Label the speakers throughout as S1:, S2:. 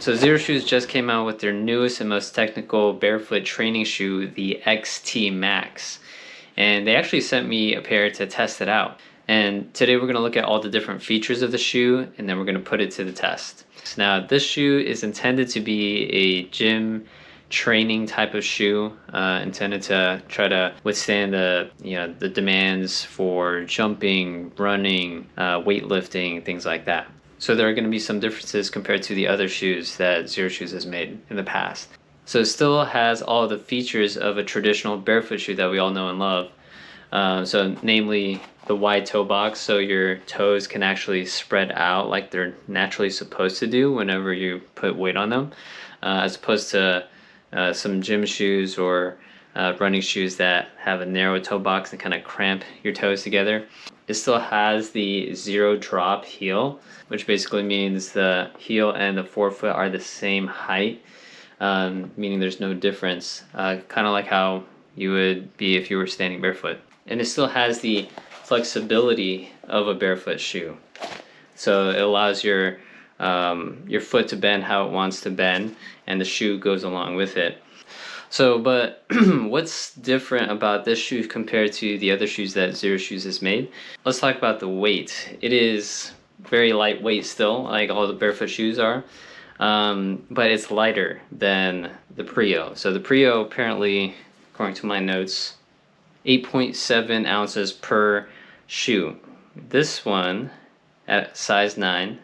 S1: So Xero Shoes just came out with their newest and most technical barefoot training shoe, the XT Max. And they actually sent me a pair to test it out. And today we're going to look at all the different features of the shoe, and then we're going to put it to the test. So now this shoe is intended to be a gym training type of shoe, intended to try to withstand the demands for jumping, running, weightlifting, things like that. So there are going to be some differences compared to the other shoes that Xero Shoes has made in the past. So it still has all the features of a traditional barefoot shoe that we all know and love. So namely the wide toe box, so your toes can actually spread out like they're naturally supposed to do whenever you put weight on them, as opposed to some gym shoes or running shoes that have a narrow toe box and kind of cramp your toes together. It still has the zero drop heel, which basically means the heel and the forefoot are the same height, meaning there's no difference, kind of like how you would be if you were standing barefoot. And it still has the flexibility of a barefoot shoe. So it allows your foot to bend how it wants to bend, and the shoe goes along with it. So, but what's different about this shoe compared to the other shoes that Xero Shoes has made? Let's talk about the weight. It is very lightweight still, like all the barefoot shoes are, but it's lighter than the Prio. So the Prio apparently, according to my notes, 8.7 ounces per shoe. This one at size 9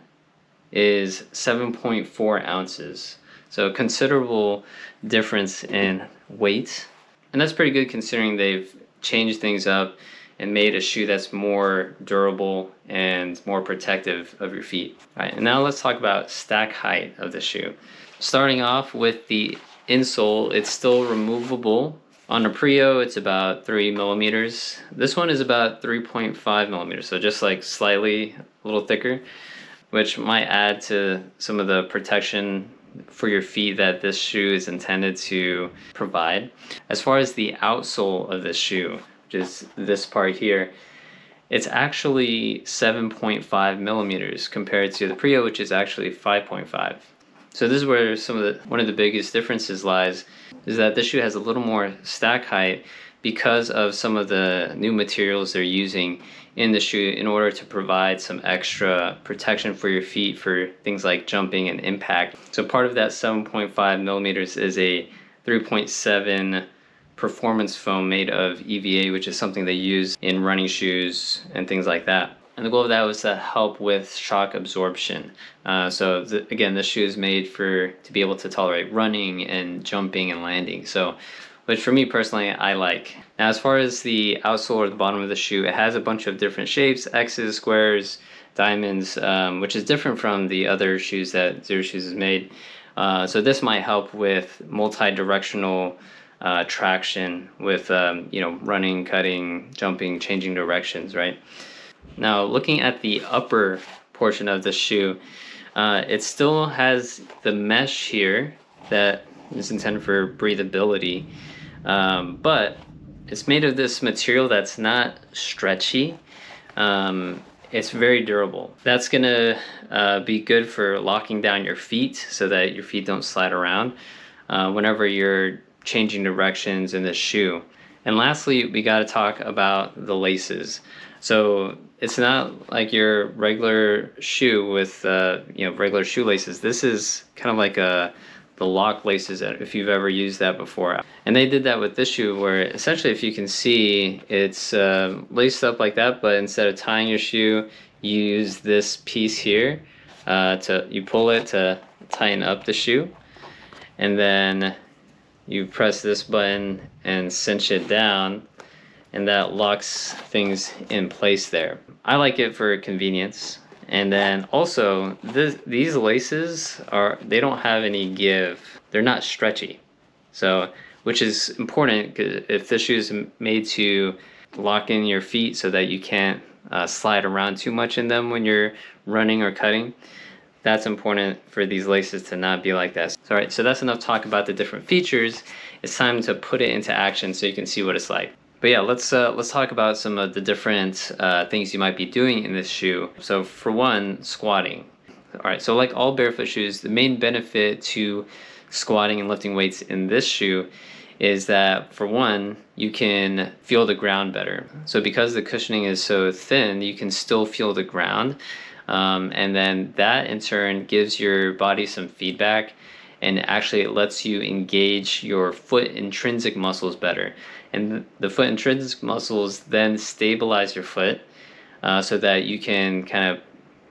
S1: is 7.4 ounces. So a considerable difference in weight. And that's pretty good considering they've changed things up and made a shoe that's more durable and more protective of your feet. All right, and now let's talk about stack height of the shoe. Starting off with the insole, it's still removable. On a Prio, it's about 3 millimeters. This one is about 3.5 millimeters, so just like slightly a little thicker, which might add to some of the protection for your feet that this shoe is intended to provide. As far as the outsole of this shoe, which is this part here, it's actually 7.5 millimeters compared to the Prio, which is actually 5.5. So this is where one of the biggest differences lies, is that this shoe has a little more stack height because of some of the new materials they're using in the shoe in order to provide some extra protection for your feet for things like jumping and impact. So part of that 7.5 millimeters is a 3.7 performance foam made of EVA, which is something they use in running shoes and things like that. And the goal of that was to help with shock absorption. Again, this shoe is made to be able to tolerate running and jumping and landing. So, which for me personally, I like. Now, as far as the outsole or the bottom of the shoe, it has a bunch of different shapes, X's, squares, diamonds, which is different from the other shoes that Xero Shoes has made. So this might help with multi-directional traction with running, cutting, jumping, changing directions, right? Now, looking at the upper portion of the shoe, it still has the mesh here that is intended for breathability, but it's made of this material that's not stretchy. It's very durable. That's gonna be good for locking down your feet so that your feet don't slide around whenever you're changing directions in the shoe. And lastly, we got to talk about the laces. So it's not like your regular shoe with regular shoelaces. This is kind of like the lock laces, if you've ever used that before. And they did that with this shoe, where essentially, if you can see, it's laced up like that, but instead of tying your shoe, you use this piece here you pull it to tighten up the shoe, and then you press this button and cinch it down, and that locks things in place there. I like it for convenience. And then also, these laces they don't have any give. They're not stretchy. So, which is important, because if this shoe is made to lock in your feet so that you can't slide around too much in them when you're running or cutting, that's important for these laces to not be like that. All right, so that's enough talk about the different features. It's time to put it into action so you can see what it's like. But yeah, let's talk about some of the different things you might be doing in this shoe. So for one, squatting. All right, so like all barefoot shoes, the main benefit to squatting and lifting weights in this shoe is that, for one, you can feel the ground better. So because the cushioning is so thin, you can still feel the ground. And then that in turn gives your body some feedback, and actually it lets you engage your foot intrinsic muscles better. And the foot intrinsic muscles then stabilize your foot so that you can kind of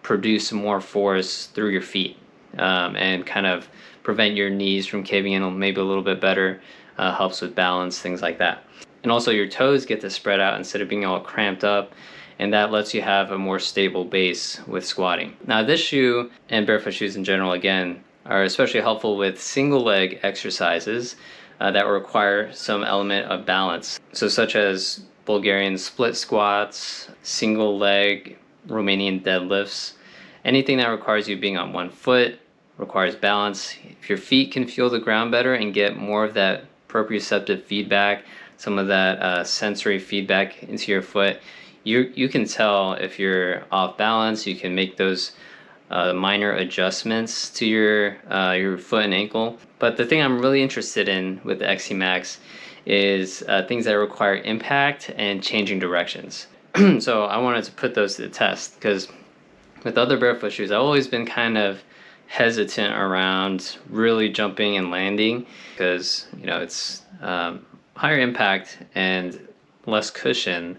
S1: produce more force through your feet, and kind of prevent your knees from caving in maybe a little bit better, helps with balance, things like that. And also your toes get to spread out instead of being all cramped up, and that lets you have a more stable base with squatting. Now this shoe, and barefoot shoes in general again, are especially helpful with single leg exercises that require some element of balance. So such as Bulgarian split squats, single leg Romanian deadlifts, anything that requires you being on one foot, requires balance. If your feet can feel the ground better and get more of that proprioceptive feedback, some of that sensory feedback into your foot, you can tell if you're off balance. You can make those minor adjustments to your foot and ankle. But the thing I'm really interested in with the XT Max is things that require impact and changing directions. So I wanted to put those to the test, because with other barefoot shoes, I've always been kind of hesitant around really jumping and landing, because it's higher impact and less cushion.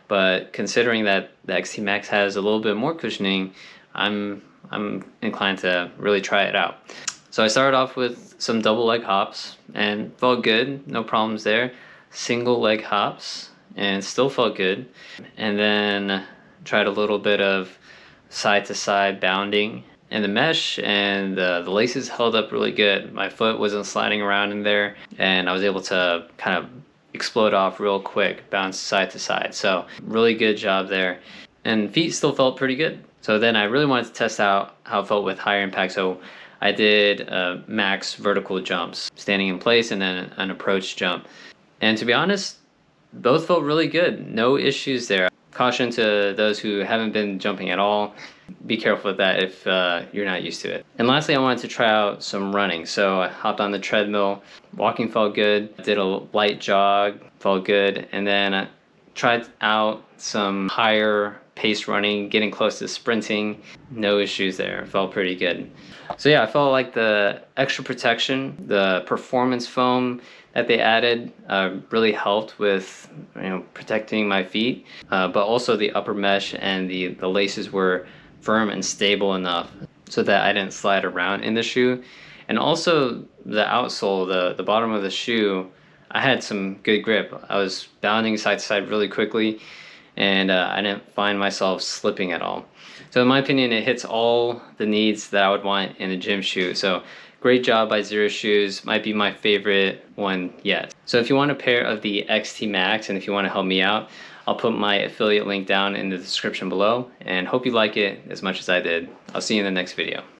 S1: But considering that the XT Max has a little bit more cushioning, I'm inclined to really try it out. So I started off with some double leg hops and felt good, no problems there. Single leg hops and still felt good. And then tried a little bit of side to side bounding, and the mesh and the laces held up really good. My foot wasn't sliding around in there, and I was able to kind of explode off real quick, bounce side to side. So really good job there. And feet still felt pretty good. So then I really wanted to test out how it felt with higher impact. So I did max vertical jumps, standing in place, and then an approach jump. And to be honest, both felt really good. No issues there. Caution to those who haven't been jumping at all: be careful with that if you're not used to it. And lastly, I wanted to try out some running. So I hopped on the treadmill. Walking felt good. Did a light jog, felt good. And then I tried out some higher pace running, getting close to sprinting. No issues there. Felt pretty good. So yeah, I felt like the extra protection, the performance foam that they added really helped with protecting my feet, but also the upper mesh and the laces were firm and stable enough so that I didn't slide around in the shoe. And also the outsole, the bottom of the shoe, I had some good grip. I was bounding side to side really quickly, and I didn't find myself slipping at all. So in my opinion, it hits all the needs that I would want in a gym shoe. So great job by Xero Shoes. Might be my favorite one yet. So if you want a pair of the XT Max, and if you want to help me out, I'll put my affiliate link down in the description below, and hope you like it as much as I did. I'll see you in the next video.